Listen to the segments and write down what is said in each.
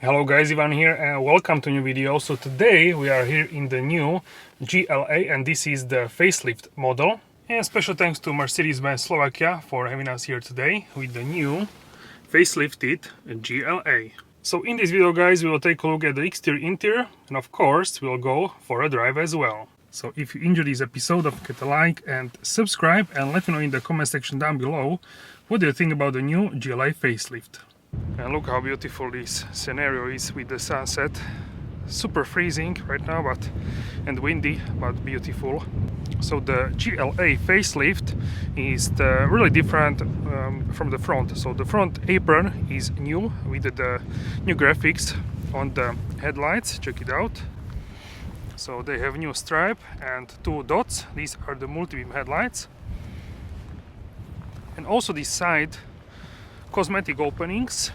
Hello guys, Ivan here and welcome to a new video. So today we are here in the new GLA and this is the facelift model. And special thanks to Mercedes-Benz Slovakia for having us here today with the new facelifted GLA. So in this video guys, we will take a look at the exterior interior and of course we'll go for a drive as well. So if you enjoyed this episode, don't forget to like and subscribe and let me know in the comment section down below what do you think about the new GLA facelift. And look how beautiful this scenario is with the sunset. Super freezing right now and windy, but beautiful. So the GLA facelift is really different from the front. So the front apron is new with the new graphics on the headlights. Check it out. So they have new stripe and two dots. These are the multi-beam headlights. And also this side cosmetic openings.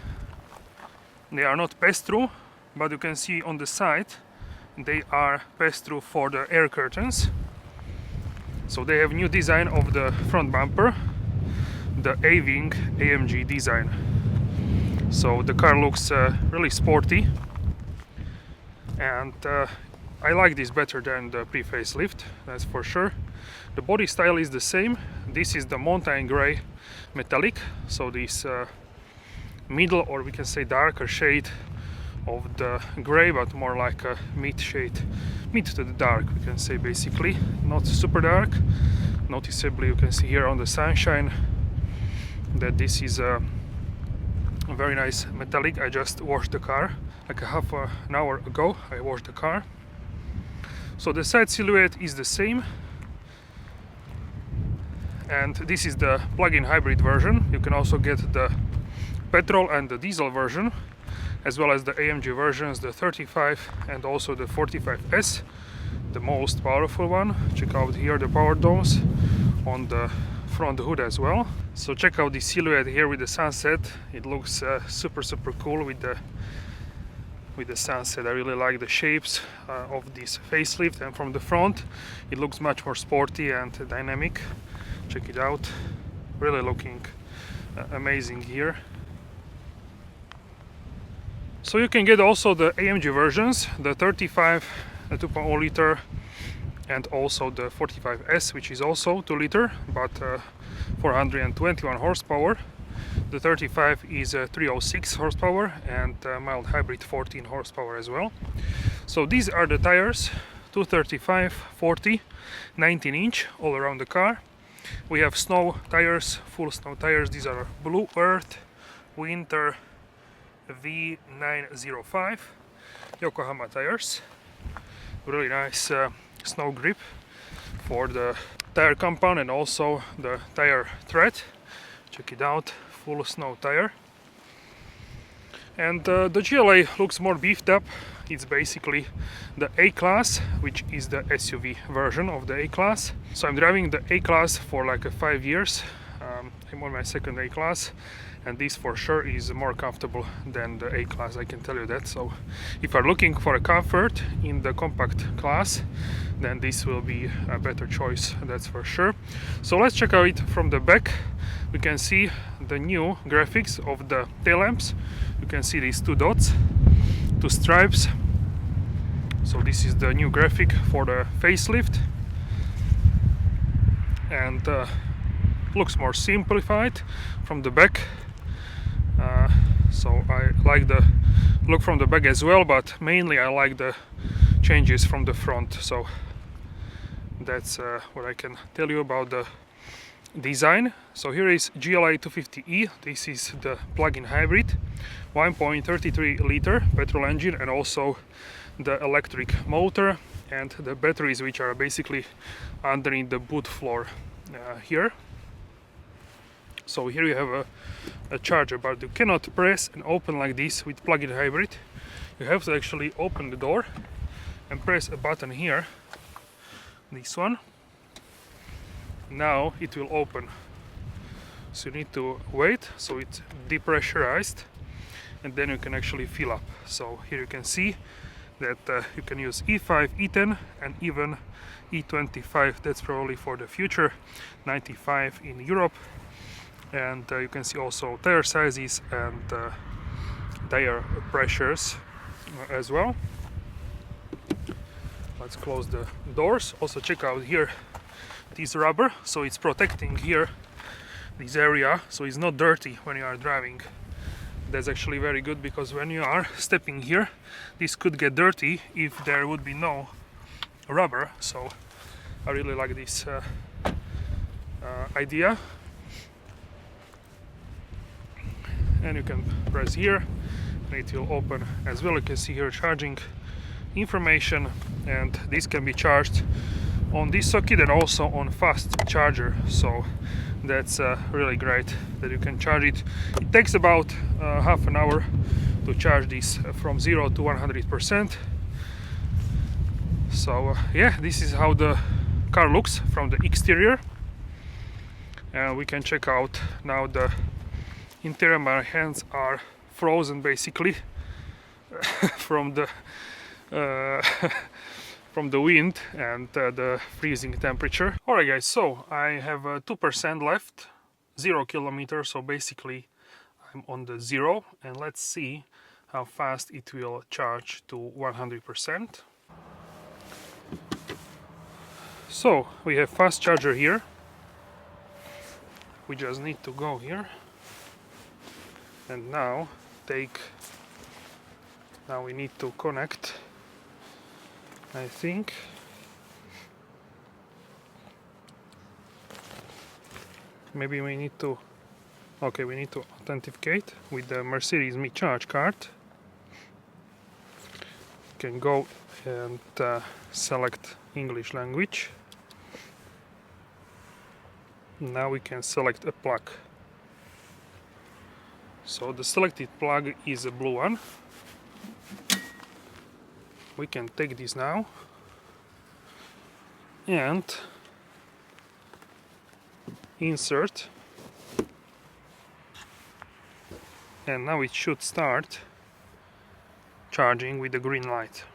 They are not pass-through, but you can see on the side they are pass-through for the air curtains. So they have new design of the front bumper, the GLA AMG design. So the car looks really sporty, and I like this better than the pre-facelift, that's for sure. The body style is the same. This is the mountain gray metallic, so this middle, or we can say darker shade of the gray, but more like a mid shade, mid to the dark, we can say, basically not super dark. Noticeably you can see here on the sunshine that this is a very nice metallic. I just washed the car like a half an hour ago. I washed the car. So the side silhouette is the same, and this is the plug-in hybrid version. You can also get the petrol and the diesel version, as well as the AMG versions, the 35 and also the 45S, the most powerful one. Check out here the power domes on the front hood as well. So check out the silhouette here with the sunset. It looks super cool with the sunset. I really like the shapes of this facelift, and from the front it looks much more sporty and dynamic. Check it out, really looking amazing here. So you can get also the AMG versions, the 35 2.0 liter and also the 45S, which is also 2 liter but 421 horsepower. The 35 is 306 horsepower and mild hybrid 14 horsepower as well. So these are the tires, 235, 40, 19 inch all around the car. We have snow tires, full snow tires. These are Blue Earth Winter V905 Yokohama tires. Really nice snow grip for the tire compound and also the tire tread. Check it out, full snow tire. And the GLA looks more beefed up. It's basically the A-Class, which is the SUV version of the A-Class. So I'm driving the A-Class for like 5 years. I'm on my second A-Class, and this for sure is more comfortable than the A-Class, I can tell you that. So if you're looking for a comfort in the compact class, then this will be a better choice, that's for sure. So let's check out it from the back. We can see the new graphics of the tail lamps. You can see these two dots, two stripes. So this is the new graphic for the facelift, and looks more simplified from the back. So I like the look from the back as well, but mainly I like the changes from the front. So that's what I can tell you about the design. So here is GLA 250E. This is the plug-in hybrid, 1.33 liter petrol engine, and also the electric motor and the batteries, which are basically underneath the boot floor here. So here you have a charger, but you cannot press and open like this with plug-in hybrid. You have to actually open the door and press a button here, this one. Now it will open. So you need to wait, so it's depressurized, and then you can actually fill up. So here you can see that you can use E5, E10 and even E25. That's probably for the future. 95 in Europe. And you can see also tire sizes and tire pressures as well. Let's close the doors. Also check out here this rubber, so it's protecting here this area, so it's not dirty when you are driving. That's actually very good, because when you are stepping here, this could get dirty if there would be no rubber. So I really like this idea. And you can press here and it will open as well. You can see here charging information, and this can be charged on this socket and also on fast charger. So that's really great that you can charge it. It takes about half an hour to charge this from 0 to 100%. So yeah, this is how the car looks from the exterior. And we can check out now the interior. My hands are frozen basically from the from the wind and the freezing temperature. Alright guys, so I have 2% left, 0 kilometers, so basically I'm on the 0, and let's see how fast it will charge to 100%. So we have fast charger here. We just need to go here and now we need to connect, I think. Maybe we need to, okay, we need to authenticate with the Mercedes-Benz charge card. You can go and select English language. Now we can select a plug. So the selected plug is a blue one. We can take this now and insert, and now it should start charging with the green light.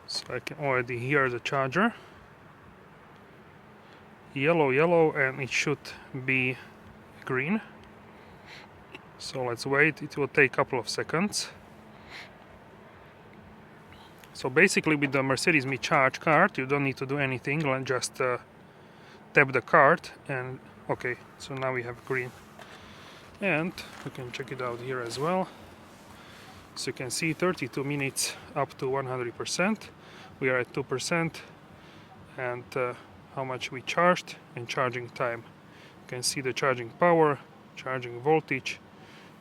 So I can already hear the charger. Yellow, yellow, and it should be green. So let's wait, it will take a couple of seconds. So basically with the Mercedes-Benz charge card you don't need to do anything, just tap the card and okay, so now we have green. And we can check it out here as well. So you can see 32 minutes up to 100%. We are at 2%, and how much we charged and charging time. You can see the charging power, charging voltage,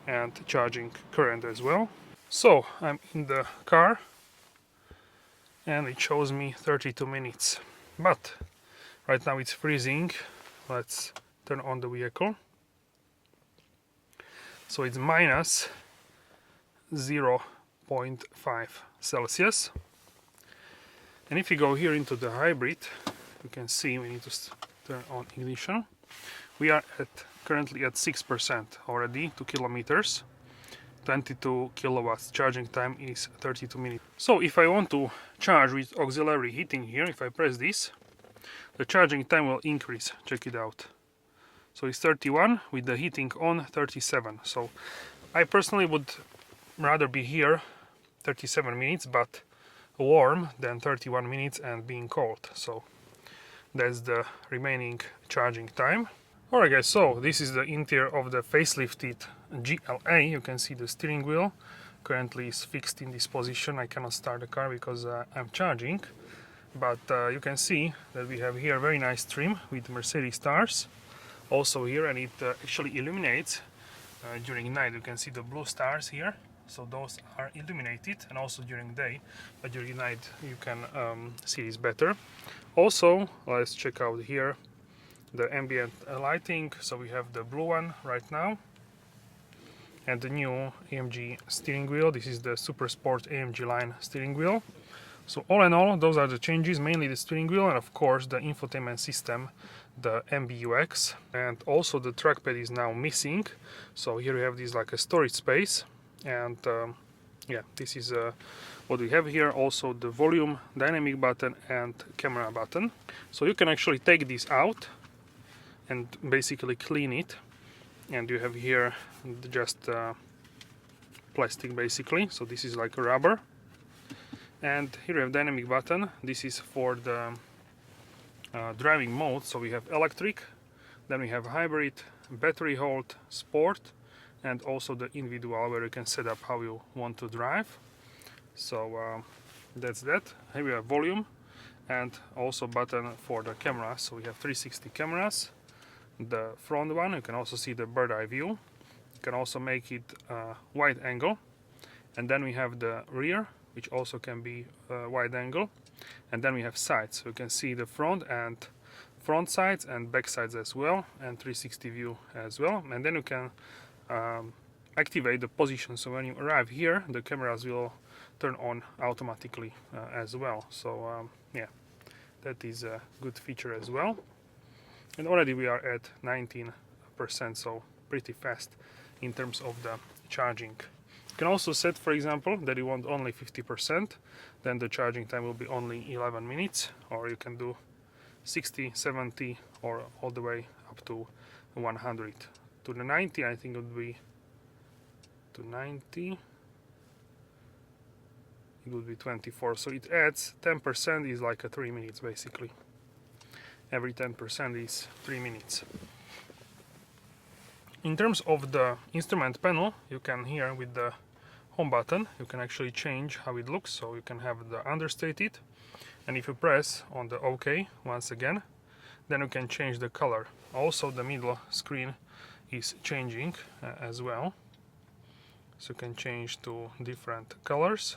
and charging current as well. So I'm in the car and it shows me 32 minutes, but right now it's freezing. Let's turn on the vehicle. So it's minus 0.5 Celsius. And if you go here into the hybrid, you can see we need to turn on ignition. We are currently at 6% already, 2 kilometers, 22 kilowatts. Charging time is 32 minutes. So if I want to charge with auxiliary heating here, if I press this, the charging time will increase. Check it out. So it's 31 with the heating on 37. So I personally would rather be here 37 minutes but warm than 31 minutes and being cold. So that's the remaining charging time. Alright guys, so this is the interior of the facelifted GLA. You can see the steering wheel currently is fixed in this position. I cannot start the car because I'm charging, but you can see that we have here very nice trim with Mercedes stars also here, and it actually illuminates during night. You can see the blue stars here, so those are illuminated, and also during day, but during night you can see this better. Also, let's check out here the ambient lighting. So we have the blue one right now and the new AMG steering wheel. This is the Super Sport AMG line steering wheel. So all in all, those are the changes, mainly the steering wheel and of course the infotainment system, the MBUX, and also the trackpad is now missing. So here we have this like a storage space, and yeah, this is what we have here. Also the volume, dynamic button and camera button. So you can actually take this out and basically clean it and you have here just plastic basically, so this is like a rubber. And here you have dynamic button. This is for the driving mode, so we have electric, then we have hybrid, battery hold, sport, and also the individual, where you can set up how you want to drive. So that's that. Here we have volume and also button for the camera. So we have 360 cameras. The front one, you can also see the bird eye view. You can also make it wide angle. And then we have the rear, which also can be wide angle. And then we have sides, so you can see the front sides and back sides as well, and 360 view as well. And then you can activate the position, so when you arrive here the cameras will turn on automatically as well. So yeah, that is a good feature as well. And already we are at 19%, so pretty fast in terms of the charging. You can also set, for example, that you want only 50%, then the charging time will be only 11 minutes, or you can do 60, 70, or all the way up to 100. To the 90, I think it would be to 90, it would be 24, so it adds 10% is like a 3 minutes basically. Every 10% is 3 minutes. In terms of the instrument panel, you can here with the home button, you can actually change how it looks. So you can have the understated, and if you press on the OK once again, then you can change the color. Also the middle screen is changing as well, so you can change to different colors.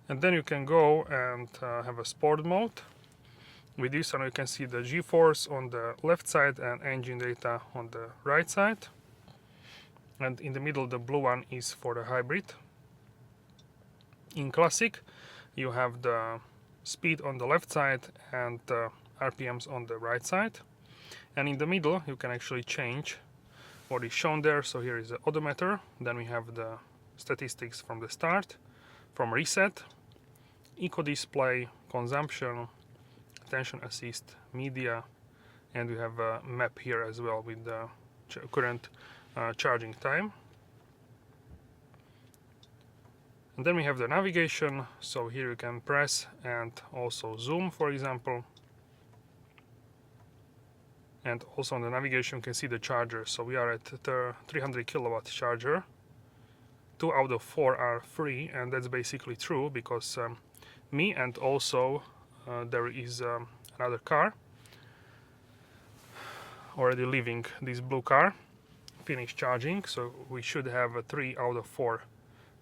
And then you can go and have a sport mode. With this one you can see the G-force on the left side and engine data on the right side. And in the middle the blue one is for the hybrid. In classic you have the speed on the left side and RPMs on the right side. And in the middle you can actually change what is shown there. So here is the odometer, then we have the statistics from the start, from reset, eco display, consumption, attention assist, media, and we have a map here as well with the current charging time. And then we have the navigation, so here you can press and also zoom, for example. And also on the navigation you can see the charger, so we are at the 300 kilowatt charger. 2 out of 4 are free, and that's basically true because me and also there is another car already leaving this blue car, finished charging, so we should have a 3 out of 4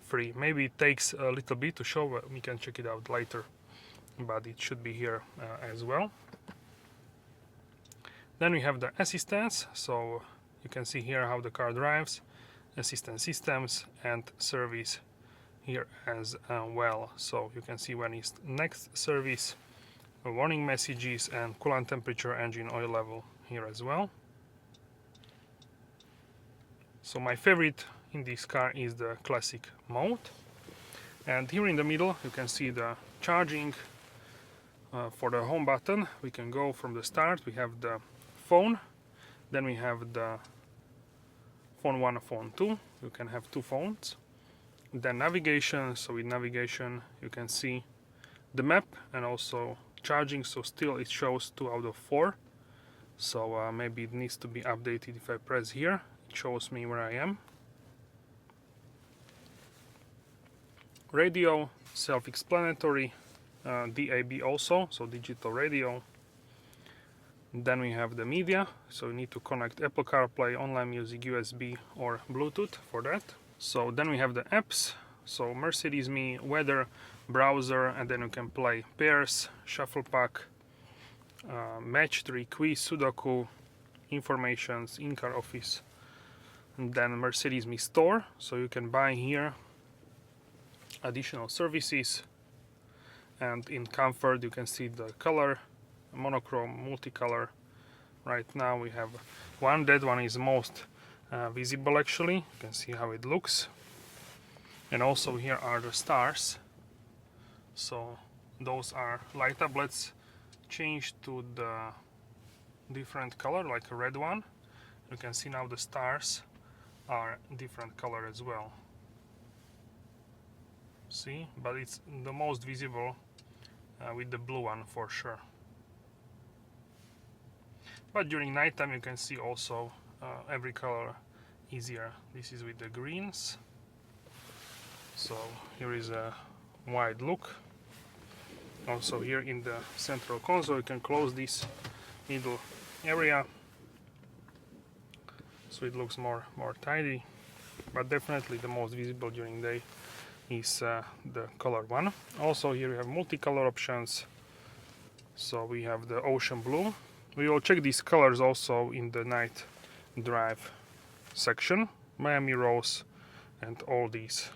free. Maybe it takes a little bit to show, but we can check it out later, but it should be here as well. Then we have the assistance, so you can see here how the car drives, assistance systems and service here as well. So you can see when it's next service, warning messages and coolant temperature, engine oil level here as well. So my favorite in this car is the classic mode. And here in the middle you can see the charging. For the home button we can go from the start. We have the phone, then we have the phone 1 and phone 2. You can have 2 phones. Then navigation, so with navigation you can see the map and also charging, so still it shows 2 out of 4. So maybe it needs to be updated. If I press here, it shows me where I am. Radio, self-explanatory, DAB also, so digital radio. Then we have the media, so you need to connect Apple CarPlay, online music, USB or Bluetooth for that. So then we have the apps, so Mercedes-Me, weather, browser, and then you can play pairs, shuffle pack, match 3, quiz, Sudoku, informations, in-car office, and then Mercedes-Me store, so you can buy here additional services. And in comfort you can see the color, monochrome, multicolor. Right now we have one, that one is most visible actually. You can see how it looks. And also here are the stars, so those are light up. Let's change to the different color, like a red one. You can see now the stars are different color as well. See, but it's the most visible with the blue one for sure. But during nighttime you can see also every color easier. This is with the greens. So here is a wide look. Also here in the central console you can close this middle area, so it looks more tidy. But definitely the most visible during day is the color one. Also here we have multicolor options. So we have the ocean blue. We will check these colors also in the night drive section. Miami rose and all these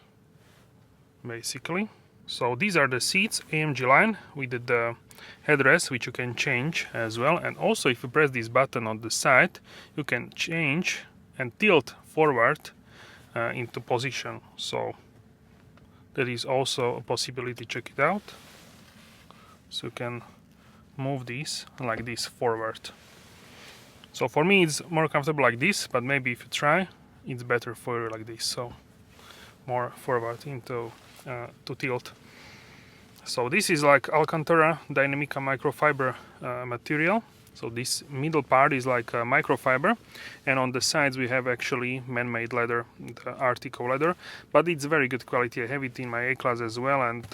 basically. So these are the seats, AMG line with the headrest, which you can change as well. And also if you press this button on the side, you can change and tilt forward into position. So that is also a possibility. Check it out. So you can move these like this forward. So for me it's more comfortable like this, but maybe if you try, it's better for you like this. So more forward into to tilt. So this is like Alcantara Dynamica microfiber material. So this middle part is like a microfiber, and on the sides we have actually man-made leather, the Artico leather, but it's very good quality. I have it in my A-Class as well, and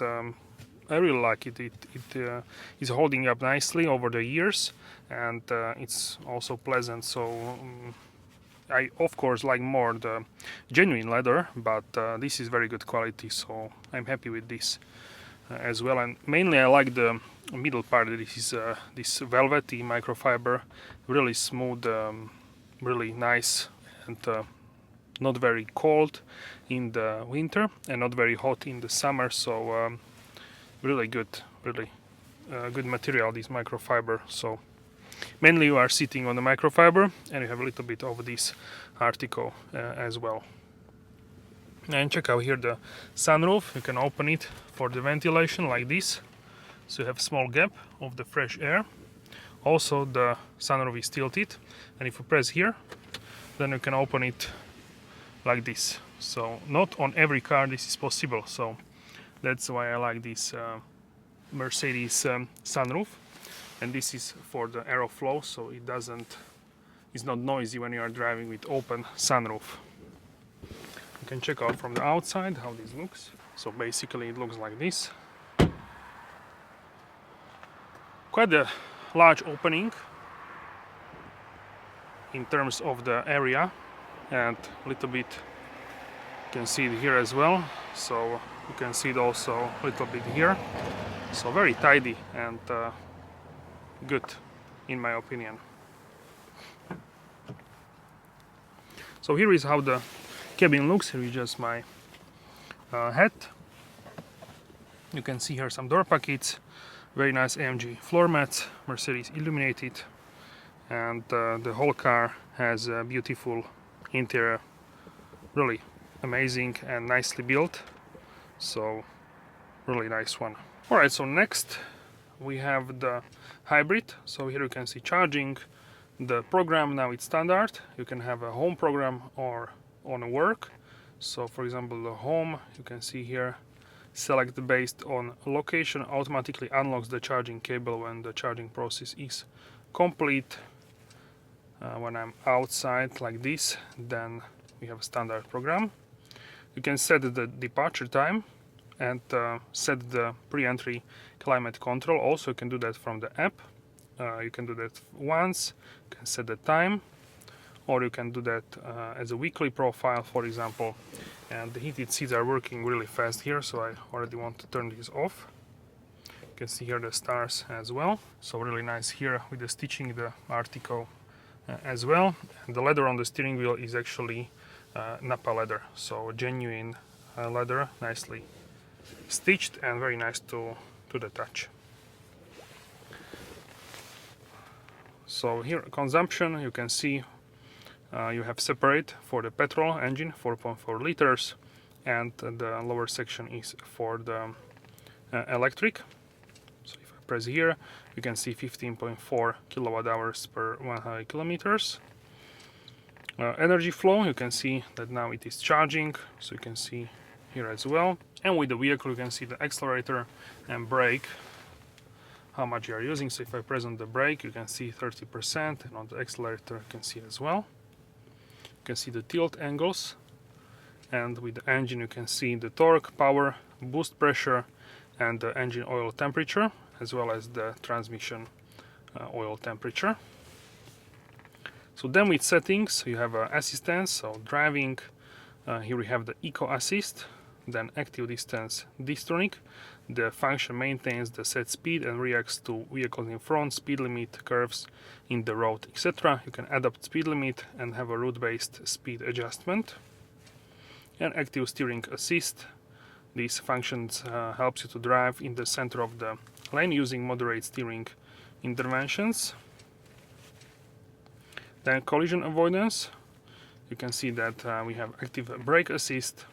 I really like it. It is holding up nicely over the years, and it's also pleasant. So I of course like more the genuine leather, but this is very good quality, so I'm happy with this as well. And mainly I like the middle part. This is this velvety microfiber, really smooth, really nice, and not very cold in the winter and not very hot in the summer. So really good, really good material, this microfiber. So mainly you are sitting on the microfiber, and you have a little bit of this Artico as well. And check out here the sunroof. You can open it for the ventilation like this, so you have small gap of the fresh air. Also the sunroof is tilted, and if you press here, then you can open it like this. So not on every car this is possible, so that's why I like this Mercedes sunroof. And this is for the airflow, so it's not noisy when you are driving with open sunroof. You can check out from the outside how this looks. So basically it looks like this. Quite a large opening in terms of the area, and a little bit you can see it here as well. So you can see it also a little bit here. So very tidy and good in my opinion. So here is how the cabin looks. Here is just my hat. You can see here some door pockets, very nice AMG floor mats, Mercedes illuminated, and the whole car has a beautiful interior, really amazing and nicely built. So really nice one. Alright, so next we have the hybrid. So here you can see charging. The program now it's standard. You can have a home program or on a work. So for example, the home, you can see here, select based on location, automatically unlocks the charging cable when the charging process is complete. When I'm outside like this, then we have a standard program. You can set the departure time and set the pre-entry climate control. Also you can do that from the app. You can do that once, you can set the time, or you can do that as a weekly profile, for example. And the heated seats are working really fast here, so I already want to turn these off. You can see here the stars as well, so really nice here with the stitching, the Artico as well. And the leather on the steering wheel is actually Napa leather, so genuine leather, nicely stitched and very nice to the touch. So here consumption, you can see you have separate for the petrol engine, 4.4 liters, and the lower section is for the electric. press here, you can see 15.4 kilowatt hours per 100 kilometers. Energy flow, you can see that now it is charging, so you can see here as well. And with the vehicle you can see the accelerator and brake, how much you are using. So if I press on the brake you can see 30%, and on the accelerator you can see as well. You can see the tilt angles, and with the engine you can see the torque, power, boost pressure, and the engine oil temperature, as well as the transmission oil temperature. So then with settings you have assistance, so driving, here we have the Eco Assist, then active distance distronic. The function maintains the set speed and reacts to vehicles in front, speed limit, curves in the road, etc. You can adapt speed limit and have a route-based speed adjustment. And active steering assist. These functions helps you to drive in the center of the lane using moderate steering interventions. Then collision avoidance. You can see that we have active brake assist.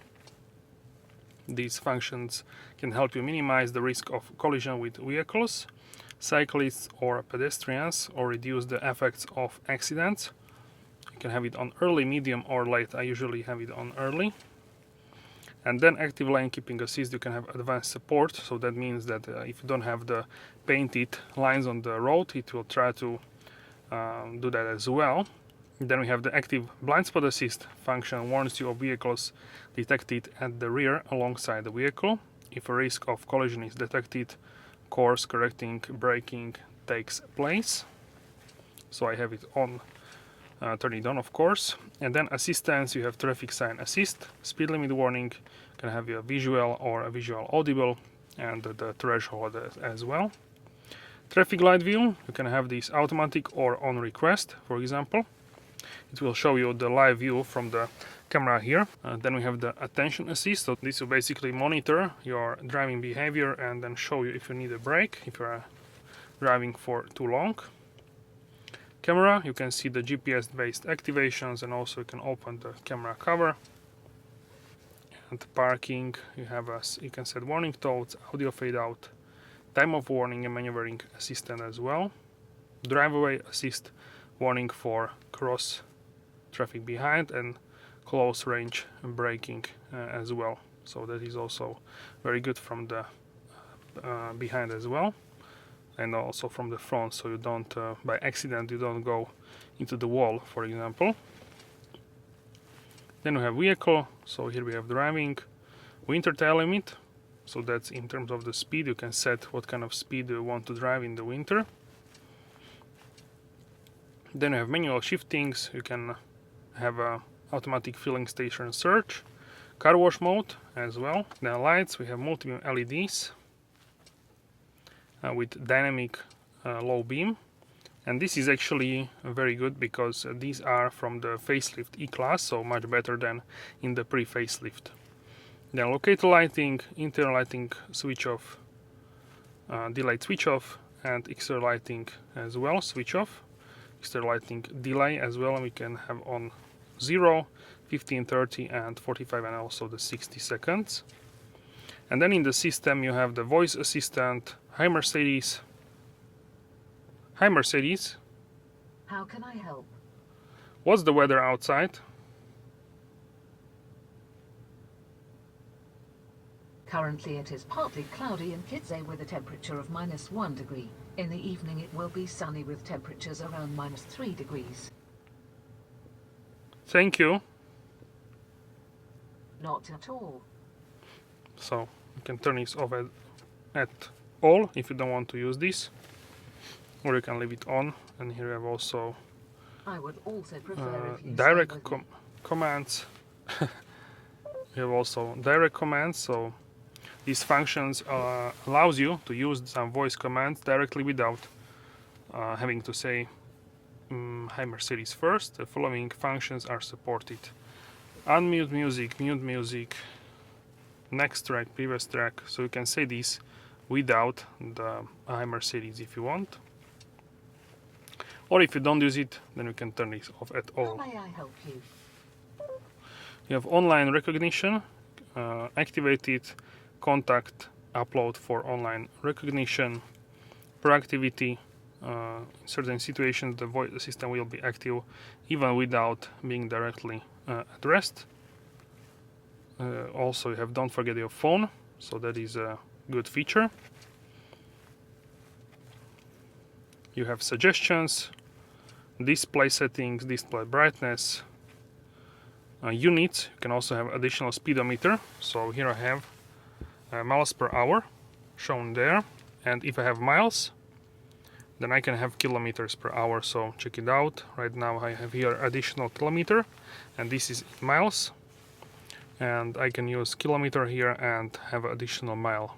These functions can help you minimize the risk of collision with vehicles, cyclists or pedestrians, or reduce the effects of accidents. You can have it on early, medium or late. I usually have it on early. And then active lane keeping assist, you can have advanced support, so that means that if you don't have the painted lines on the road, it will try to do that as well. Then we have the active blind spot assist function, warns you of vehicles detected at the rear alongside the vehicle. If a risk of collision is detected, course correcting braking takes place. So I have it on, turn it on of course. And then assistance, you have traffic sign assist, speed limit warning, you can have a visual or a visual audible, and the threshold as well. Traffic light view, you can have this automatic or on request, for example. It will show you the live view from the camera here. Then we have the attention assist, so this will basically monitor your driving behavior and then show you if you need a break, if you are driving for too long. Camera, you can see the GPS based activations, and also you can open the camera cover. And parking, you can set warning tones, audio fade out, time of warning, and maneuvering assistant as well. Driveway assist, warning for cross traffic behind, and close range braking as well. So that is also very good from the behind as well, and also from the front, so you don't by accident you don't go into the wall, for example. Then we have vehicle, so here we have driving, winter tail limit, so that's in terms of the speed. You can set what kind of speed you want to drive in the winter. Then you have manual shiftings, you can have a automatic filling station search, car wash mode as well. Then lights, we have multiple LEDs with dynamic low beam, and this is actually very good because these are from the facelift E-Class, so much better than in the pre-facelift. Then locator lighting, interior lighting switch off, daylight switch off, and exterior lighting as well switch off. Exterior lighting delay as well, and we can have on 0, 15, 30 and 45, and also the 60 seconds. And then in the system you have the voice assistant. Hi Mercedes. Hi Mercedes. How can I help? What's the weather outside? Currently it is partly cloudy in Kidze with a temperature of -1 degree. In the evening it will be sunny with temperatures around -3 degrees. Thank you. Not at all. So you can turn this off at all if you don't want to use this, or you can leave it on. And here you have also I would also prefer if you direct stay with me. commands. You have also direct commands, so these functions allows you to use some voice commands directly without having to say hi Mercedes first. The following functions are supported: unmute music, mute music, next track, previous track. So you can say this without the hi Mercedes if you want, or if you don't use it, then you can turn this off at all. How may I help you? You have online recognition, activated, contact upload for online recognition, proactivity. In certain situations the system will be active even without being directly addressed. Also you have don't forget your phone, so that is a good feature. You have suggestions, display settings, display brightness, units. You can also have additional speedometer. So here I have miles per hour shown there, and if I have miles, then I can have kilometers per hour. So check it out. Right now I have here additional kilometer, and this is in miles, and I can use kilometer here and have additional mile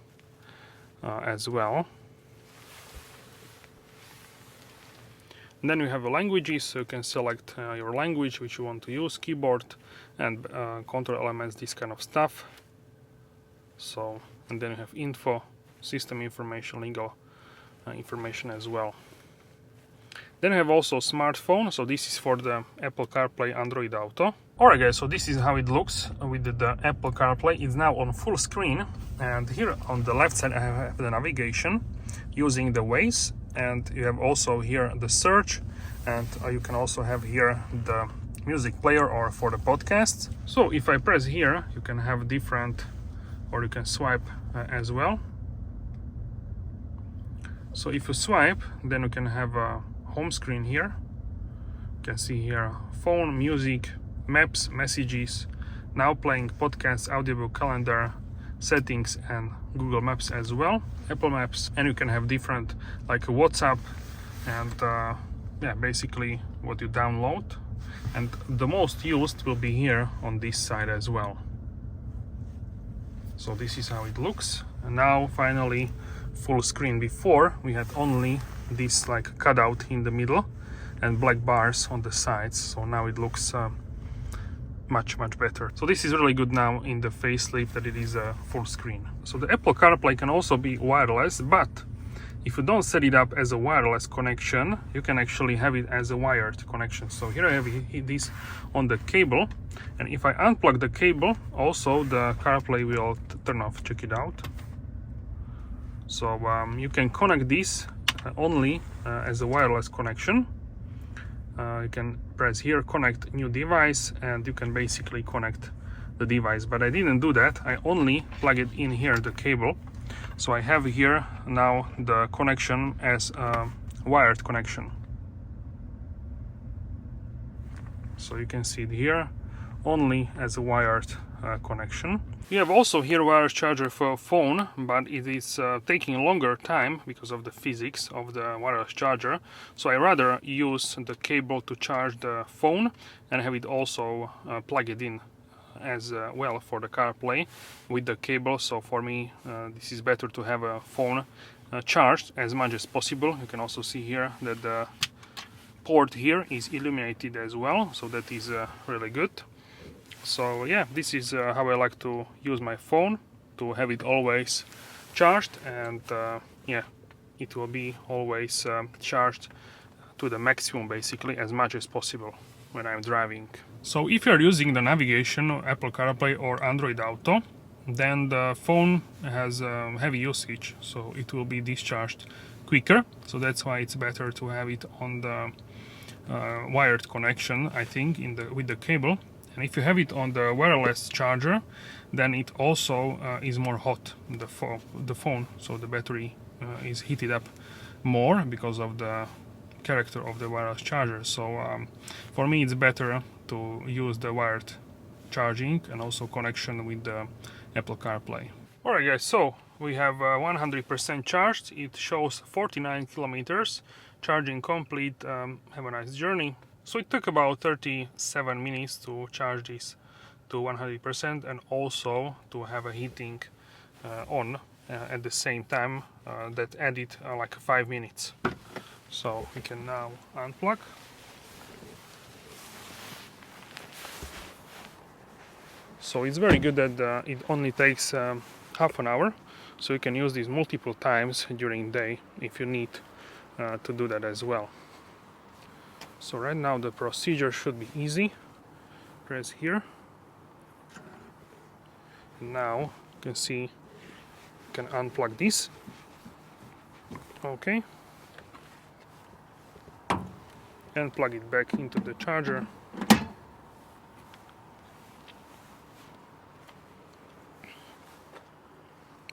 as well. And then you have languages, so you can select your language which you want to use, keyboard and control elements, this kind of stuff. So, and then you have info, system information, legal information as well. Then I have also smartphone, so this is for the Apple CarPlay Android Auto. Alright guys, so this is how it looks with the Apple CarPlay. It's now on full screen, and here on the left side I have the navigation using the Waze, and you have also here the search, and you can also have here the music player or for the podcast. So if I press here, you can have different, or you can swipe as well. So if you swipe, then you can have a home screen here. You can see here phone, music, maps, messages, now playing podcasts, audiobook, calendar, settings, and Google Maps as well, Apple Maps, and you can have different like WhatsApp and yeah, basically what you download. And the most used will be here on this side as well. So this is how it looks, and now finally full screen. Before we had only this like cutout in the middle and black bars on the sides, so now it looks much better. So this is really good now in the facelift that it is a full screen. So the Apple CarPlay can also be wireless, but if you don't set it up as a wireless connection, you can actually have it as a wired connection. So here I have this on the cable, and if I unplug the cable, also the CarPlay will turn off. Check it out. So you can connect this only as a wireless connection. You can press here, connect new device, and you can basically connect the device. But I didn't do that. I only plug it in here, the cable. So I have here now the connection as a wired connection. So you can see it here only as a wired connection. You have also here wireless charger for phone, but it is taking longer time because of the physics of the wireless charger. So I rather use the cable to charge the phone and have it also plug it in as well for the CarPlay with the cable. So for me this is better to have a phone charged as much as possible. You can also see here that the port here is illuminated as well, so that is really good. So yeah, this is how I like to use my phone, to have it always charged, and yeah, it will be always charged to the maximum, basically as much as possible when I'm driving. So if you're using the navigation, Apple CarPlay or Android Auto, then the phone has heavy usage, so it will be discharged quicker. So that's why it's better to have it on the wired connection, I think, with the cable. And if you have it on the wireless charger, then it also is more hot, the phone, so the battery is heated up more because of the character of the wireless charger. So for me it's better to use the wired charging and also connection with the Apple CarPlay. Alright guys, so we have 100% charged. It shows 49 kilometers. Charging complete. Have a nice journey. So it took about 37 minutes to charge this to 100% and also to have a heating on at the same time. That added like 5 minutes. So we can now unplug. So it's very good that it only takes half an hour, so you can use this multiple times during the day if you need to do that as well. So right now the procedure should be easy. Press here. Now you can see you can unplug this. Okay, and plug it back into the charger.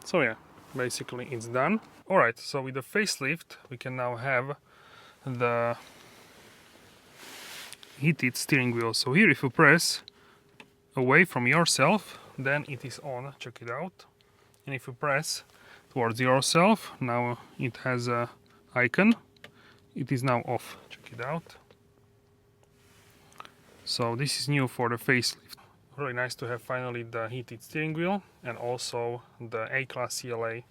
So yeah, basically it's done. Alright, so with the facelift we can now have the heated steering wheel. So here if you press away from yourself, then it is on, check it out. And if you press towards yourself, now it has a icon, it is now off, check it out. So this is new for the facelift. Really nice to have finally the heated steering wheel, and also the A-Class CLA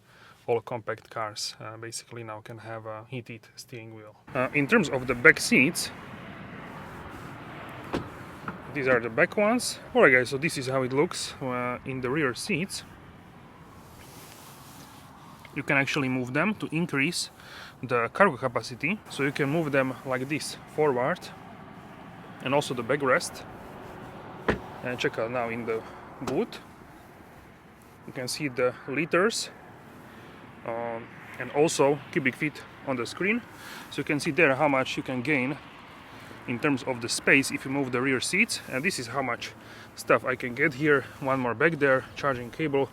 all compact cars basically now can have a heated steering wheel. In terms of the back seats, these are the back ones. Alright guys, so this is how it looks in the rear seats. You can actually move them to increase the cargo capacity, so you can move them like this forward, and also the backrest. And check out now in the boot, you can see the liters and also cubic feet on the screen, so you can see there how much you can gain in terms of the space if you move the rear seats. And this is how much stuff I can get here. One more back there, charging cable,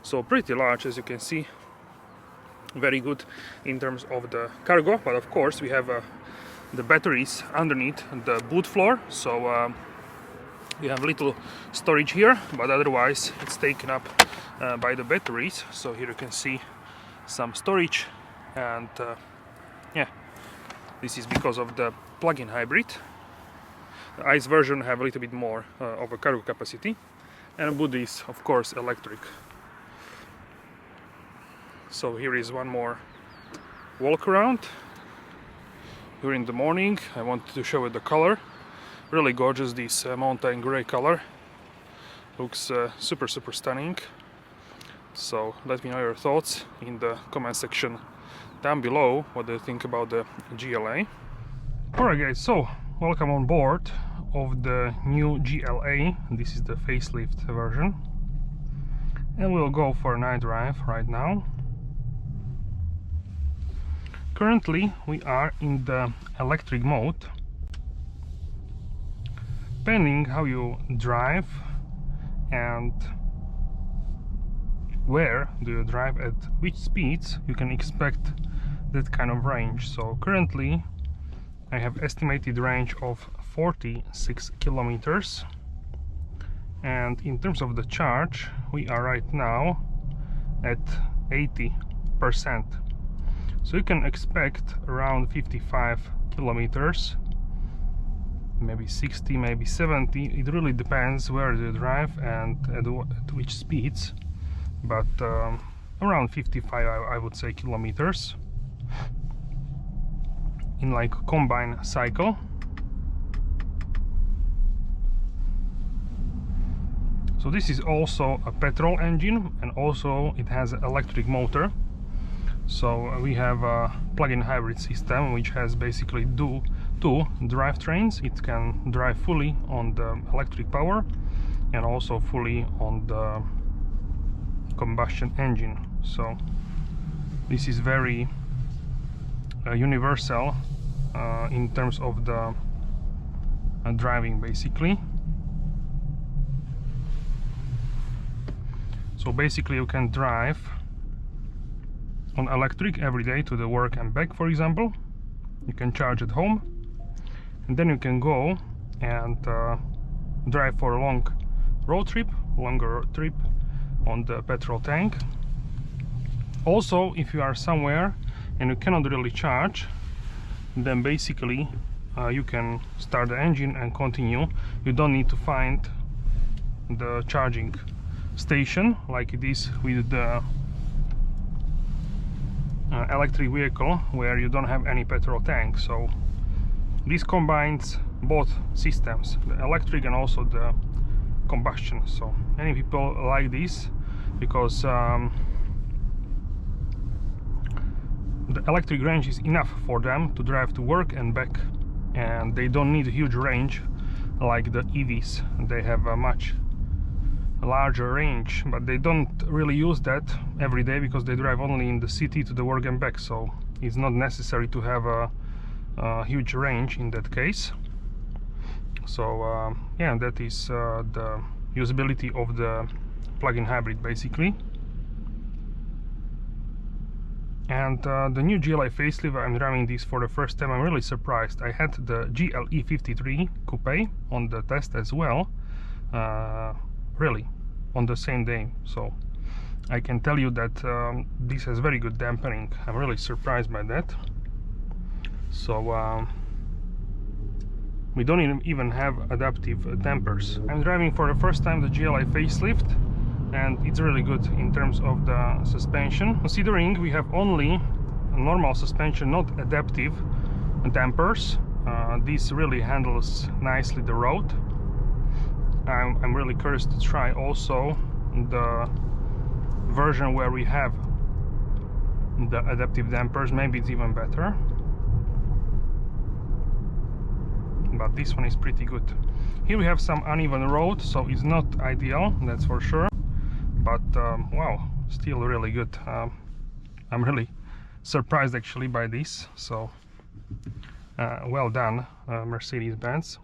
so pretty large as you can see. Very good in terms of the cargo, but of course we have the batteries underneath the boot floor, so we have little storage here, but otherwise it's taken up by the batteries. So here you can see some storage, and yeah, this is because of the plug-in hybrid. The ICE version have a little bit more of a cargo capacity, and boot is of course electric. So here is one more walk around. Here in the morning, I wanted to show you the color. Really gorgeous, this mountain gray color. Looks super stunning. So let me know your thoughts in the comment section down below. What do you think about the GLA? Alright guys, so welcome on board of the new GLA. This is the facelift version. And we'll go for a night drive right now. Currently we are in the electric mode. Depending how you drive and where do you drive, at which speeds, you can expect that kind of range. So currently I have estimated range of 46 kilometers, and in terms of the charge we are right now at 80%. So you can expect around 55 kilometers, maybe 60, maybe 70. It really depends where you drive and at which speeds, but around 55 I would say kilometers in like combined cycle. So this is also a petrol engine, and also it has an electric motor. So we have a plug-in hybrid system which has basically two drivetrains. It can drive fully on the electric power and also fully on the combustion engine. So this is very universal in terms of the driving basically. So basically you can drive on electric every day to the work and back, for example. You can charge at home, and then you can go and drive for a long road trip, longer trip on the petrol tank. Also, if you are somewhere and you cannot really charge, then basically you can start the engine and continue. You don't need to find the charging station like it is with the electric vehicle, where you don't have any petrol tank. So this combines both systems, the electric and also the combustion. So many people like this because the electric range is enough for them to drive to work and back, and they don't need a huge range like the EVs. They have a much larger range, but they don't really use that every day because they drive only in the city to the work and back. So it's not necessary to have a huge range in that case. So yeah, that is the usability of the plug-in hybrid basically. And the new GLA facelift, I'm driving this for the first time. I'm really surprised. I had the GLE53 coupe on the test as well, really on the same day, so I can tell you that this has very good dampening. I'm really surprised by that. So we don't even have adaptive dampers. I'm driving for the first time the GLA facelift, and it's really good in terms of the suspension. Considering we have only normal suspension, not adaptive dampers, this really handles nicely the road. I'm really curious to try also the version where we have the adaptive dampers. Maybe it's even better, but this one is pretty good. Here we have some uneven road, so it's not ideal, that's for sure, but wow, still really good. I'm really surprised actually by this, so well done, Mercedes-Benz.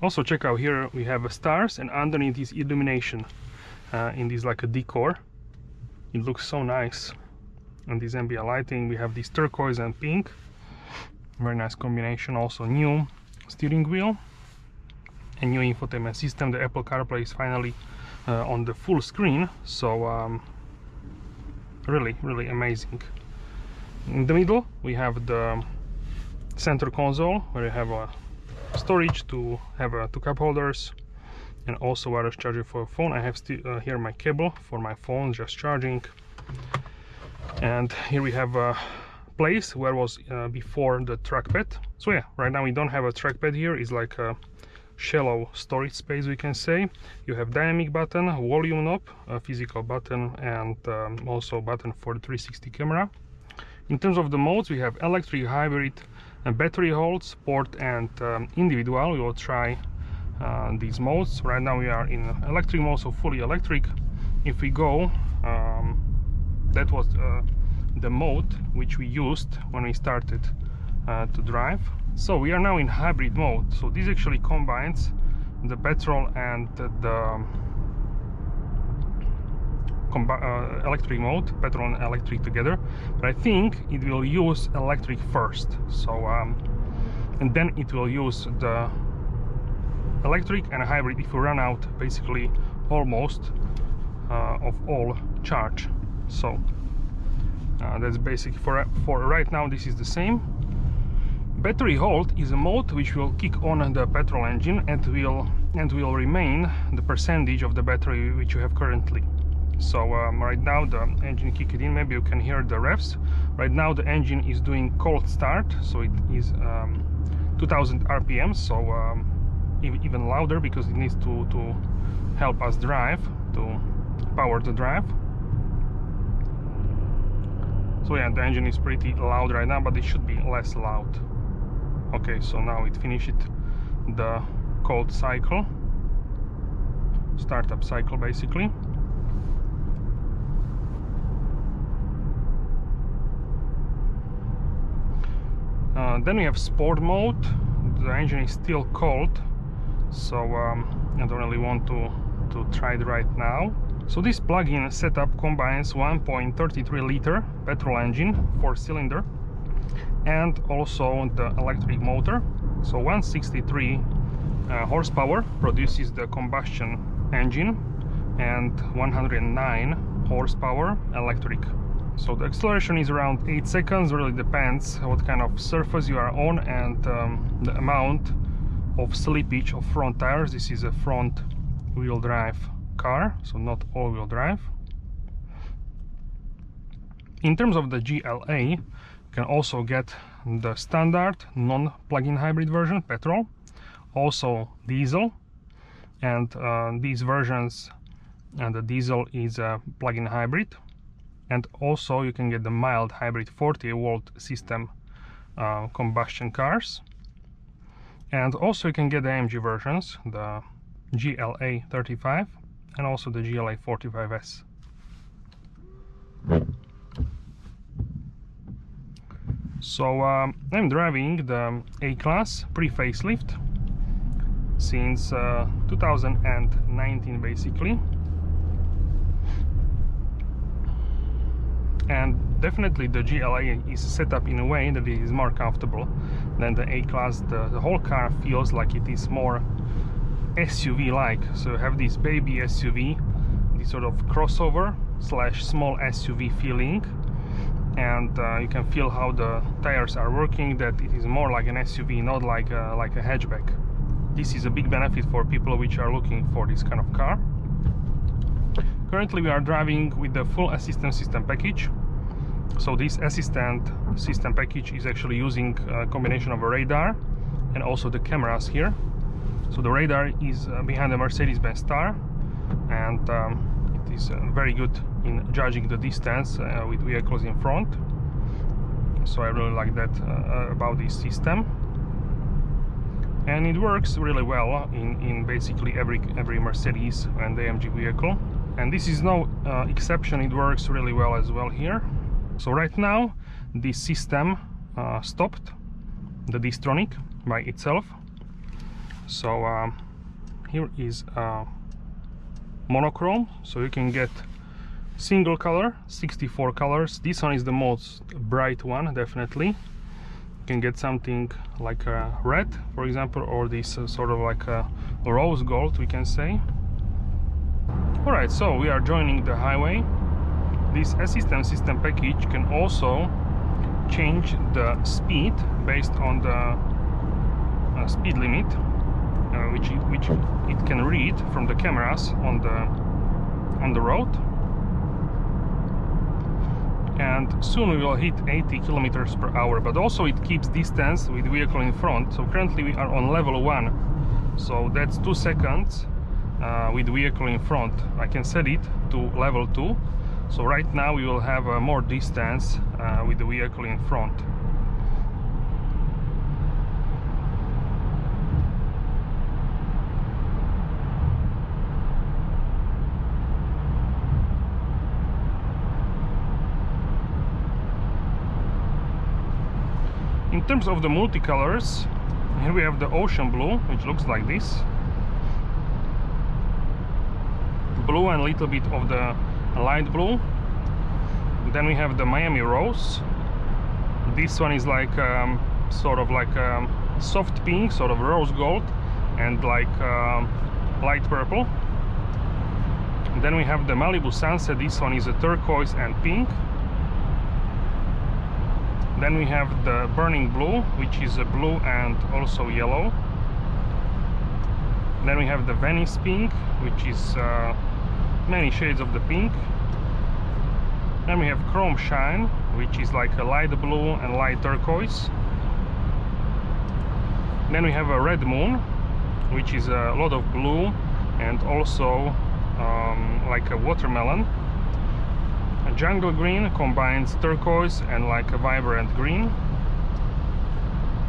Also check out, here we have stars, and underneath is illumination in this like a decor. It looks so nice. And this ambient lighting, we have this turquoise and pink, very nice combination. Also new steering wheel and new infotainment system. The Apple CarPlay is finally on the full screen, so really amazing. In the middle we have the center console, where you have a storage to have two cup holders, and also wireless charger for a phone. I have still here my cable for my phone, just charging. And here we have a place where was before the trackpad. So yeah, right now we don't have a trackpad here. It's like a shallow storage space, we can say. You have dynamic button, volume knob, a physical button, and also button for the 360 camera. In terms of the modes, we have electric, hybrid, and battery hold, sport, and individual. We will try these modes. Right now we are in electric mode, so fully electric. If we go, that was the mode which we used when we started to drive. So we are now in hybrid mode. So this actually combines the petrol and the electric mode, petrol and electric together. But I think it will use electric first. So and then it will use the electric and hybrid if we run out basically almost of all charge. So that's basic for right now. This is the same. Battery hold is a mode which will kick on the petrol engine and will remain the percentage of the battery which you have currently. So right now the engine kicked in. Maybe you can hear the revs. Right now the engine is doing cold start, so it is 2000 RPM, so even louder, because it needs to help us drive, to power the drive. So yeah, the engine is pretty loud right now, but it should be less loud. Okay, so now it finished the cold cycle, startup cycle basically. Then we have sport mode. The engine is still cold, so I don't really want to try it right now. So this plug-in setup combines 1.33 liter petrol engine, 4-cylinder, and also the electric motor. So 163 horsepower produces the combustion engine, and 109 horsepower electric. So the acceleration is around 8 seconds, really depends what kind of surface you are on and the amount of slippage of front tires. This is a front wheel drive car, so not all-wheel drive. In terms of the GLA, you can also get the standard non-plug-in hybrid version, petrol, also diesel, and these versions, and the diesel is a plug-in hybrid. And also you can get the mild hybrid 40-volt system combustion cars. And also you can get the AMG versions, the GLA 35 and also the GLA 45S. So I'm driving the A-Class pre-facelift since 2019 basically, and definitely the GLA is set up in a way that it is more comfortable than the A-Class. The whole car feels like it is more SUV-like, so you have this baby SUV, this sort of crossover slash small SUV feeling, and you can feel how the tires are working, that it is more like an SUV, not like a hatchback. This is a big benefit for people which are looking for this kind of car. Currently we are driving with the full assistance system package. So this assistant system package is actually using a combination of a radar and also the cameras here. So the radar is behind the Mercedes-Benz star, and it is very good in judging the distance with vehicles in front. So I really like that about this system, and it works really well in basically every Mercedes and AMG vehicle, and this is no exception. It works really well as well here. So right now this system stopped the Distronic by itself. So here is monochrome, so you can get single color, 64 colors. This one is the most bright one, definitely. You can get something like a red, for example, or this sort of like a rose gold, we can say. Alright, so we are joining the highway. This assistance system package can also change the speed based on the speed limit, which it can read from the cameras on the road. And soon we will hit 80 kilometers per hour, but also it keeps distance with vehicle in front. So currently we are on level 1, so that's 2 seconds with vehicle in front. I can set it to level 2, so right now we will have more distance with the vehicle in front. In terms of the multicolors, here we have the ocean blue, which looks like this. Blue and a little bit of the light blue. Then we have the Miami rose. This one is like sort of like soft pink, sort of rose gold, and like light purple. Then we have the Malibu sunset. This one is a turquoise and pink. Then we have the burning blue, which is a blue and also yellow. Then we have the Venice pink, which is many shades of the pink. Then we have chrome shine, which is like a light blue and light turquoise. Then we have a red moon, which is a lot of blue and also like a watermelon. A jungle green combines turquoise and like a vibrant green.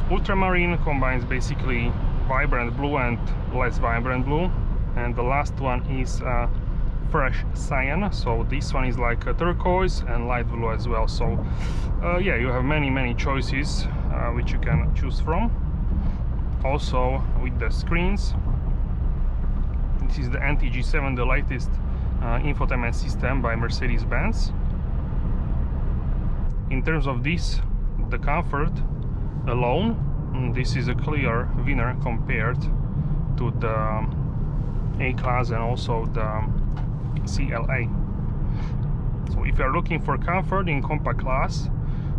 Ultramarine combines basically vibrant blue and less vibrant blue. And the last one is fresh cyan, so this one is like a turquoise and light blue as well. So yeah, you have many choices which you can choose from. Also with the screens, this is the NTG7, the latest infotainment system by Mercedes-Benz. In terms of this, the comfort alone, this is a clear winner compared to the A-Class and also the CLA. So if you are looking for comfort in compact class,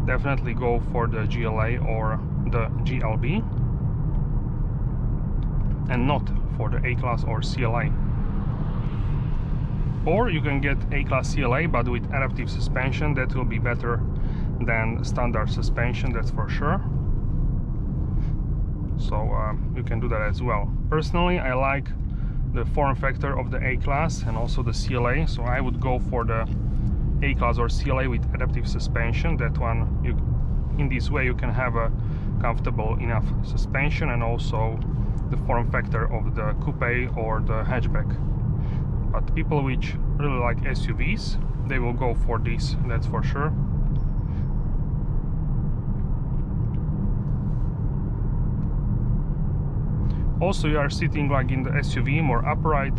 definitely go for the GLA or the GLB, and not for the A-Class or CLA. Or you can get A-Class CLA but with adaptive suspension. That will be better than standard suspension, that's for sure. So you can do that as well. Personally, I like the form factor of the A-Class and also the CLA, so I would go for the A-Class or CLA with adaptive suspension. That one, in this way you can have a comfortable enough suspension and also the form factor of the coupe or the hatchback. But people which really like SUVs, they will go for this, that's for sure. Also, you are sitting like in the SUV, more upright.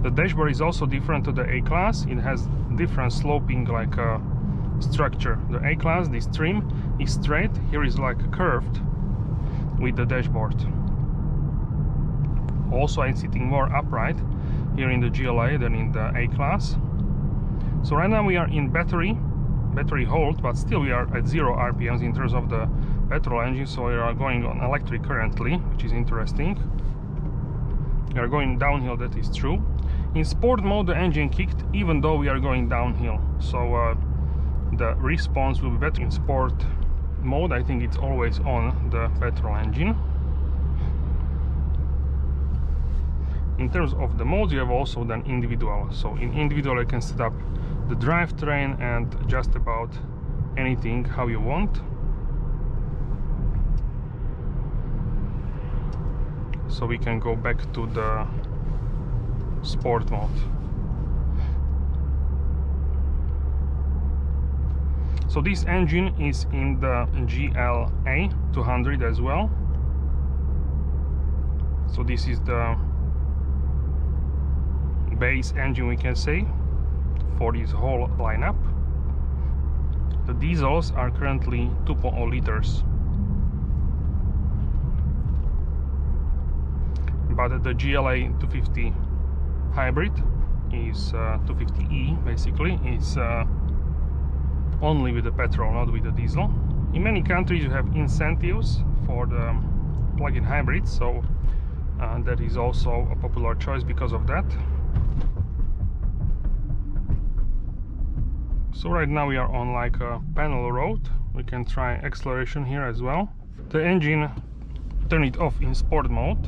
The dashboard is also different to the A-Class. It has different sloping like structure. The A-Class, this trim is straight. Here is like curved with the dashboard. Also, I'm sitting more upright here in the GLA than in the A-Class. So right now we are in battery hold, but still we are at 0 RPMs in terms of the petrol engine, so we are going on electric currently, which is interesting. We are going downhill, that is true. In sport mode the engine kicked even though we are going downhill, so the response will be better. In sport mode I think it's always on, the petrol engine. In terms of the modes, you have also done individual. So in individual you can set up the drivetrain and just about anything how you want. So we can go back to the sport mode. So this engine is in the GLA 200 as well. So this is the base engine, we can say, for this whole lineup. The diesels are currently 2.0 liters, but the GLA 250 hybrid is 250e basically, is only with the petrol, not with the diesel. In many countries you have incentives for the plug-in hybrids, so that is also a popular choice because of that. So right now we are on like a panel road. We can try acceleration here as well. The engine, turn it off in sport mode.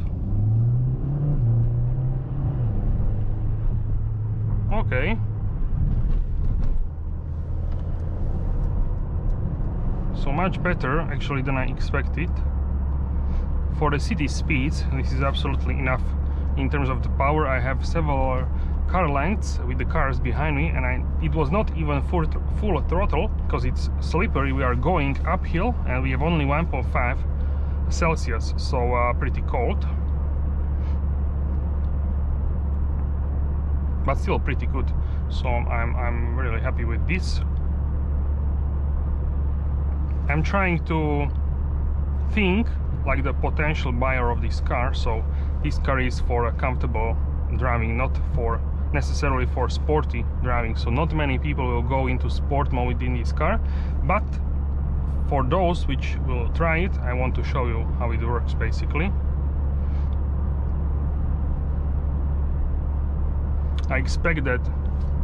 Okay. So much better actually than I expected. For the city speeds, this is absolutely enough. In terms of the power, I have several car lengths with the cars behind me, and it was not even full throttle because it's slippery. We are going uphill and we have only 1.5 Celsius, so pretty cold, but still pretty good. So I'm really happy with this. I'm trying to think like the potential buyer of this car. So this car is for a comfortable driving, not for necessarily for sporty driving. So not many people will go into sport mode in this car, but for those which will try it, I want to show you how it works basically. I expect that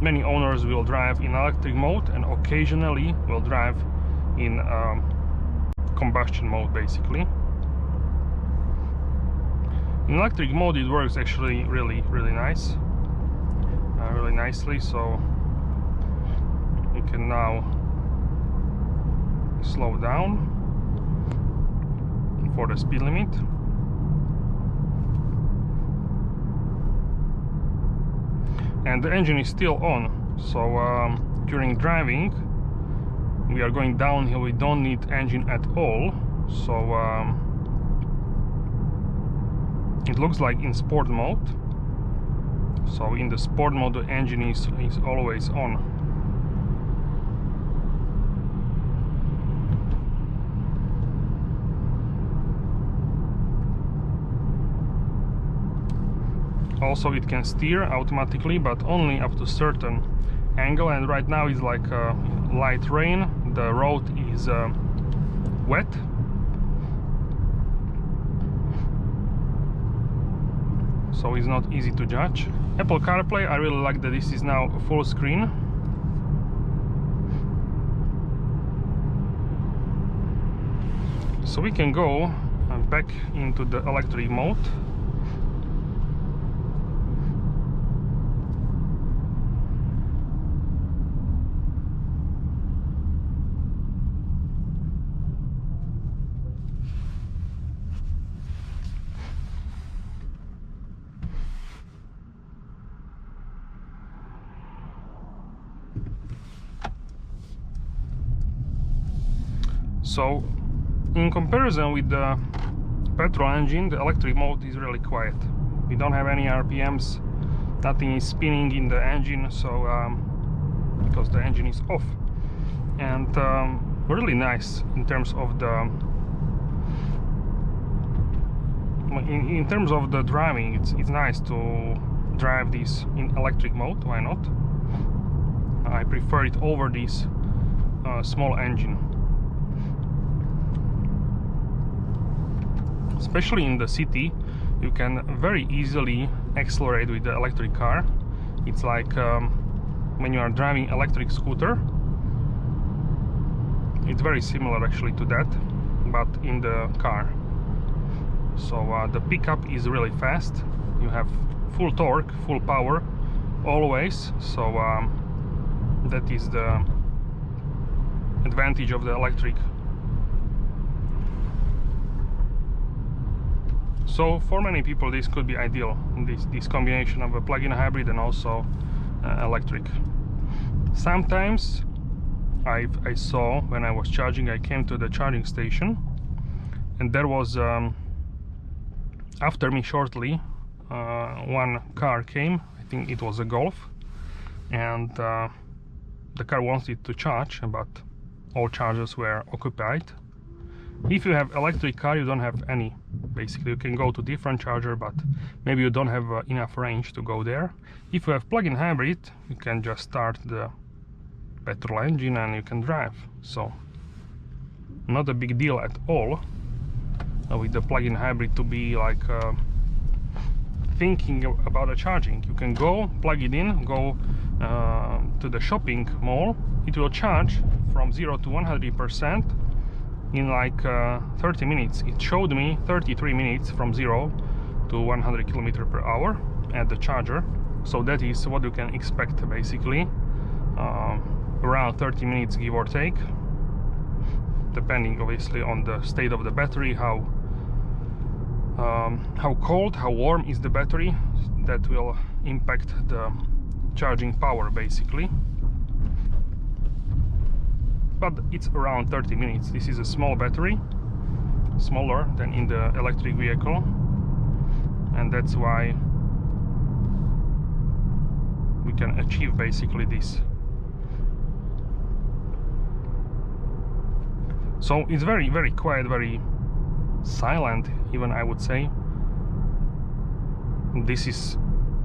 many owners will drive in electric mode and occasionally will drive in combustion mode basically. In electric mode it works actually really nice, really nicely. So you can now slow down for the speed limit. And the engine is still on, so during driving we are going downhill, we don't need engine at all. So it looks like in sport mode. So in the sport mode the engine is always on. Also it can steer automatically, but only up to certain angle, and right now is like light rain, the road is wet. So it's not easy to judge. Apple CarPlay, I really like that this is now full screen. So we can go back into the electric mode. So in comparison with the petrol engine, the electric mode is really quiet. We don't have any RPMs, nothing is spinning in the engine, so because the engine is off. And really nice in terms of the driving. It's nice to drive this in electric mode. Why not? I prefer it over this small engine, especially in the city. You can very easily accelerate with the electric car. It's like when you are driving electric scooter. It's very similar actually to that, but in the car. So the pickup is really fast. You have full torque, full power always. So that is the advantage of the electric. So for many people this could be ideal, this combination of a plug-in hybrid and also electric. Sometimes I saw, when I was charging, I came to the charging station, and there was after me shortly one car came. I think it was a Golf, and the car wanted to charge, but all chargers were occupied. If you have electric car, you don't have any. Basically, you can go to different charger, but maybe you don't have enough range to go there. If you have plug-in hybrid, you can just start the petrol engine and you can drive. So not a big deal at all with the plug-in hybrid to be like thinking about a charging. You can go plug it in, go to the shopping mall. It will charge from 0 to 100% in like 30 minutes. It showed me 33 minutes from 0 to 100 km/h at the charger. So that is what you can expect basically, around 30 minutes give or take, depending obviously on the state of the battery, how cold, how warm is the battery. That will impact the charging power basically. But it's around 30 minutes. This is a small battery, smaller than in the electric vehicle, and that's why we can achieve basically this. So it's very, very quiet, very silent even, I would say. This is,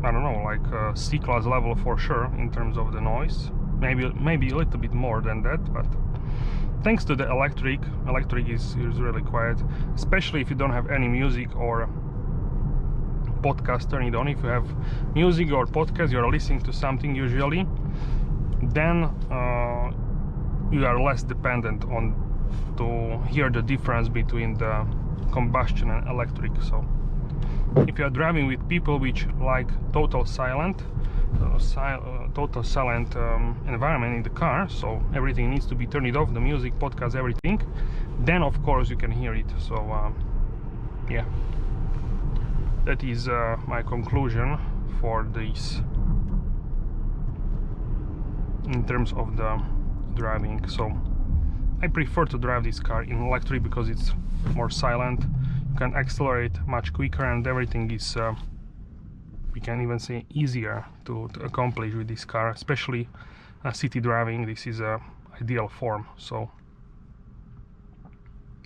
I don't know, like a C-class level for sure in terms of the noise. Maybe a little bit more than that, but thanks to the electric is really quiet, especially if you don't have any music or podcast turned on. If you have music or podcast, you are listening to something usually, then you are less dependent on to hear the difference between the combustion and electric. So if you are driving with people which like total silent environment in the car, so everything needs to be turned off, the music, podcast, everything, then of course you can hear it. So yeah, that is my conclusion for this in terms of the driving. So I prefer to drive this car in electric because it's more silent. You can accelerate much quicker, and everything is we can even say easier to accomplish with this car, especially city driving. This is a ideal form. So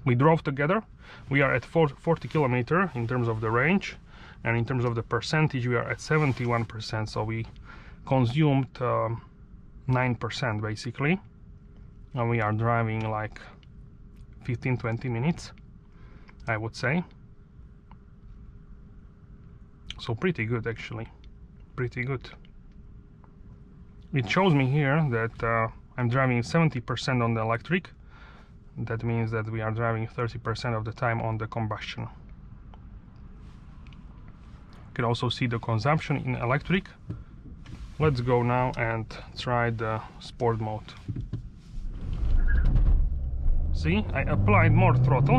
we drove together. We are at 40 km in terms of the range, and in terms of the percentage we are at 71%. So we consumed 9% basically, and we are driving like 15-20 minutes, I would say. So pretty good actually, pretty good. It shows me here that I'm driving 70% on the electric. That means that we are driving 30% of the time on the combustion. You can also see the consumption in electric. Let's go now and try the sport mode. See, I applied more throttle,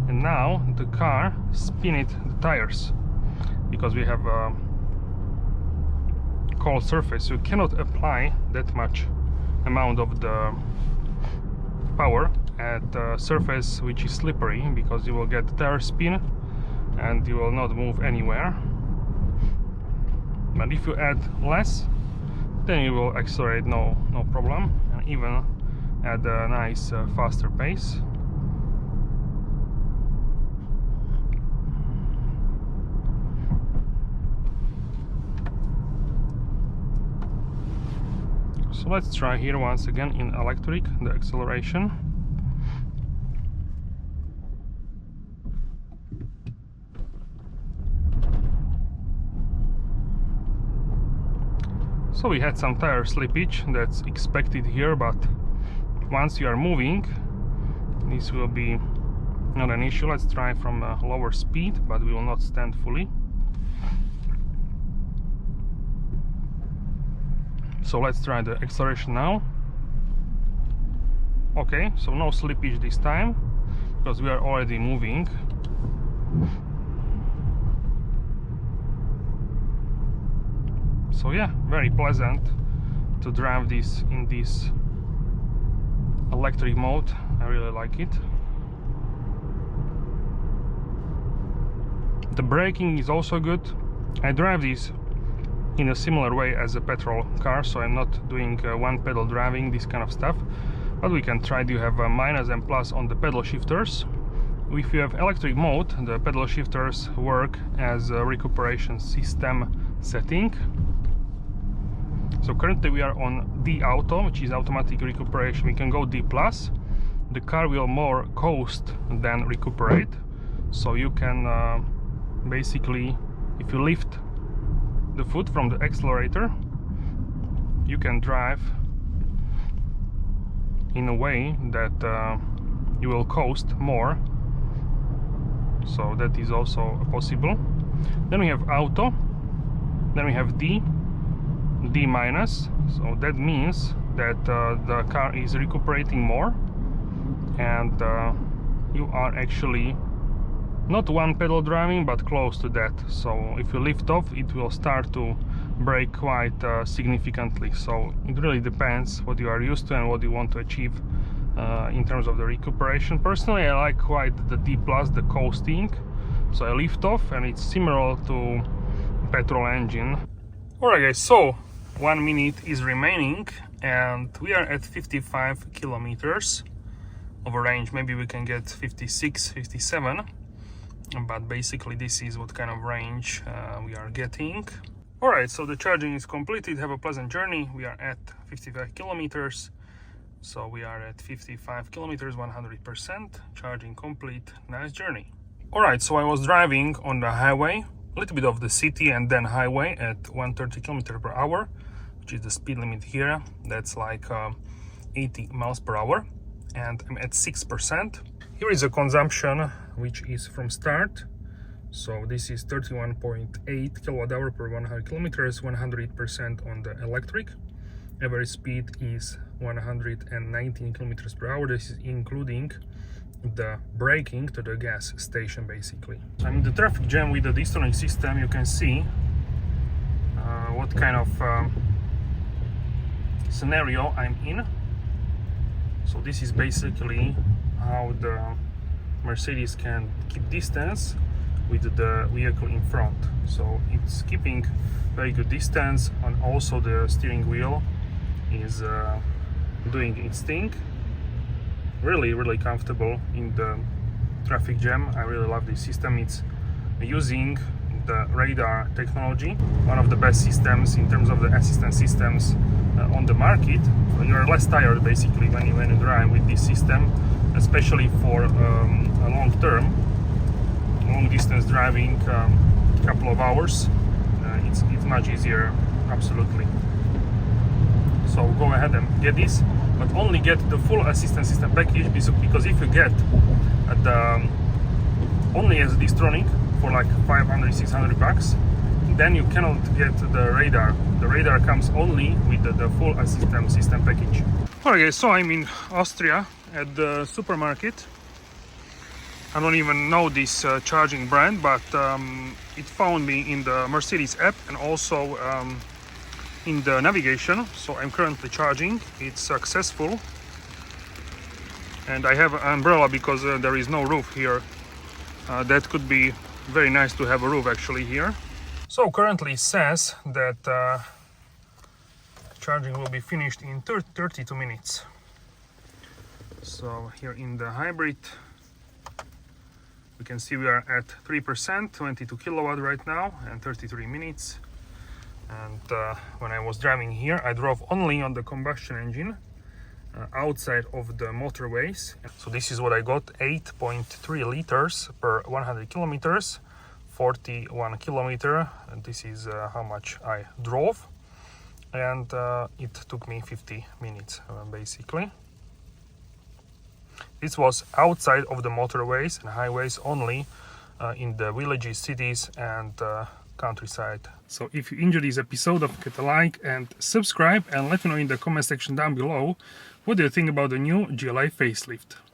and now the car spins the tires. Because we have a cold surface, you cannot apply that much amount of the power at a surface which is slippery, because you will get tire spin and you will not move anywhere. But if you add less, then you will accelerate no problem, and even at a nice faster pace. So let's try here once again in electric the acceleration. So we had some tire slippage, that's expected here, but once you are moving, this will be not an issue. Let's try from a lower speed, but we will not stand fully. So let's try the acceleration now. Okay, so no slippage this time, because we are already moving. So yeah, very pleasant to drive this in this electric mode. I really like it. The braking is also good. I drive this in a similar way as a petrol car, so I'm not doing one pedal driving, this kind of stuff, but we can try. You have a minus and plus on the pedal shifters. If you have electric mode, the pedal shifters work as a recuperation system setting. So currently we are on D auto, which is automatic recuperation. We can go D plus. The car will more coast than recuperate. So you can basically, if you lift the foot from the accelerator, you can drive in a way that you will coast more. So that is also possible. Then we have auto. Then we have D minus, so that means that the car is recuperating more, and you are actually not one pedal driving but close to that. So if you lift off, it will start to brake quite significantly. So it really depends what you are used to and what you want to achieve in terms of the recuperation. Personally, I like quite the D plus, the coasting. So I lift off and it's similar to petrol engine. Alright guys, so 1 minute is remaining and we are at 55 kilometers of a range. Maybe we can get 56, 57, but basically this is what kind of range we are getting. Alright, so the charging is completed. Have a pleasant journey. We are at 55 kilometers. So we are at 55 kilometers, 100%. Charging complete. Nice journey. Alright, so I was driving on the highway, a little bit of the city and then highway at 130 kilometers per hour, which is the speed limit here. That's like 80 miles per hour. And I'm at 6%. Here is a consumption which is from start. So this is 31.8 kilowatt hour per 100 kilometers, 100% on the electric. Average speed is 119 kilometers per hour. This is including the braking to the gas station basically. I'm in the traffic jam with the distance system. You can see what kind of scenario I'm in. So this is basically how the Mercedes can keep distance with the vehicle in front. So it's keeping very good distance, and also the steering wheel is doing its thing. Really comfortable in the traffic jam. I really love this system. It's using the radar technology, one of the best systems in terms of the assistance systems on the market. So you're less tired basically when you drive with this system, especially for a long distance driving, couple of hours. It's much easier, absolutely. So go ahead and get this, but only get the full assistance system package, because if you get only as a Distronic for like 500-600 bucks, then you cannot get the radar. The radar comes only with the full assistance system package. Alright guys, so I'm in Austria at the supermarket. I don't even know this charging brand, but it found me in the Mercedes app and also in the navigation. So I'm currently charging. It's successful. And I have an umbrella because there is no roof here. That could be very nice to have a roof actually here. So currently it says that charging will be finished in 32 minutes. So here in the hybrid we can see we are at 3%, 22 kilowatt right now, and 33 minutes. And when I was driving here, I drove only on the combustion engine outside of the motorways. So this is what I got: 8.3 liters per 100 kilometers, 41 kilometer. And this is how much I drove. And it took me 50 minutes basically. This was outside of the motorways and highways, only in the villages, cities and countryside. So if you enjoyed this episode, don't forget to like and subscribe, and let me know in the comment section down below what do you think about the new GLA facelift.